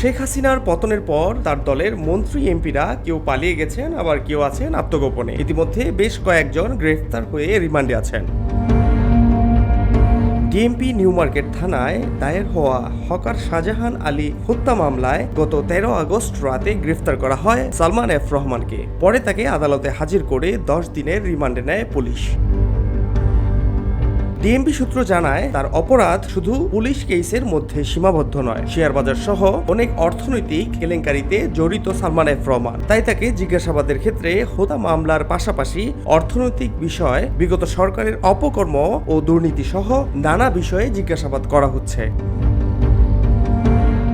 শেখ হাসিনার পতনের পর তার দলের মন্ত্রী এমপিরা কেউ পালিয়ে গেছেন, আবার কেউ আছেন আত্মগোপনে। ইতিমধ্যে বেশ কয়েকজন গ্রেফতার হয়ে রিমান্ডে আছেন। ডিএমপি নিউ মার্কেট থানায় দায়ের হওয়া হকার শাহজাহান আলী হত্যা মামলায় গত 13 আগস্ট রাতে গ্রেফতার করা হয় সালমান এফ রহমানকে। পরে তাকে আদালতে হাজির করে 10 দিনের রিমান্ডে নেয় পুলিশ। ডিএমপি সূত্র জানায়, তার অপরাধ শুধু পুলিশ কেসের মধ্যে সীমাবদ্ধ নয়, শেয়ার বাজার সহ অনেক অর্থনৈতিক কেলেঙ্কারিতে জড়িত সালমান এফ রহমান। তাই তাকে জিজ্ঞাসাবাদের ক্ষেত্রে হত্যা মামলার পাশাপাশি অর্থনৈতিক বিষয়, বিগত সরকারের অপকর্ম ও দুর্নীতি সহ নানা বিষয়ে জিজ্ঞাসাবাদ করা হচ্ছে।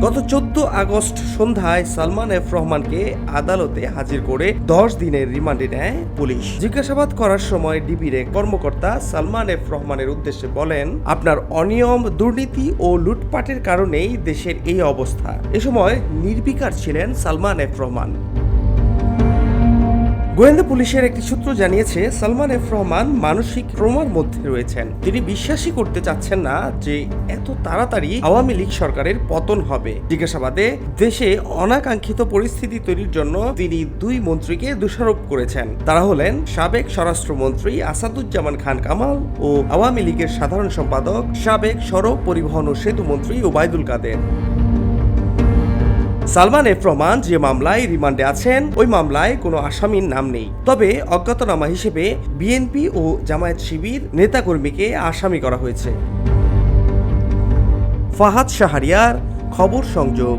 গত 14 আগস্ট সন্ধ্যায় সালমান এফ রহমানকে আদালতে হাজির করে 10 দিনের রিমান্ডে নেয় পুলিশ। জিজ্ঞাসাবাদ করার সময় ডিবির এক কর্মকর্তা সালমান এফ রহমানের উদ্দেশ্যে বলেন, আপনার অনিয়ম, দুর্নীতি ও লুটপাটের কারণেই দেশের এই অবস্থা। এ সময় নির্বিকার ছিলেন সালমান এফ রহমান। গোয়েন্দা পুলিশের একটি সূত্র জানিয়েছে, সালমান এফ রহমান মানসিক ট্রমার মধ্যে রয়েছেন। তিনি বিশ্বাসই করতে চাচ্ছেন না যে এত তাড়াতাড়ি আওয়ামী লীগ সরকারের পতন হবে। জিজ্ঞাসাবাদে দেশে অনাকাঙ্ক্ষিত পরিস্থিতি তৈরির জন্য তিনি 2 মন্ত্রীকে দোষারোপ করেছেন। তারা হলেন সাবেক স্বরাষ্ট্রমন্ত্রী আসাদুজ্জামান খান কামাল ও আওয়ামী লীগের সাধারণ সম্পাদক, সাবেক সড়ক পরিবহন ও সেতু মন্ত্রী ওবায়দুল কাদের। সালমান এফ রহমান যে মামলায় রিমান্ডে আছেন, ওই মামলায় কোনো আসামির নাম নেই। তবে অজ্ঞাতনামা হিসেবে বিএনপি ও জামায়াত শিবির নেতাকর্মীকে আসামি করা হয়েছে। ফাহাদ শাহরিয়ার, খবর সংযোগ।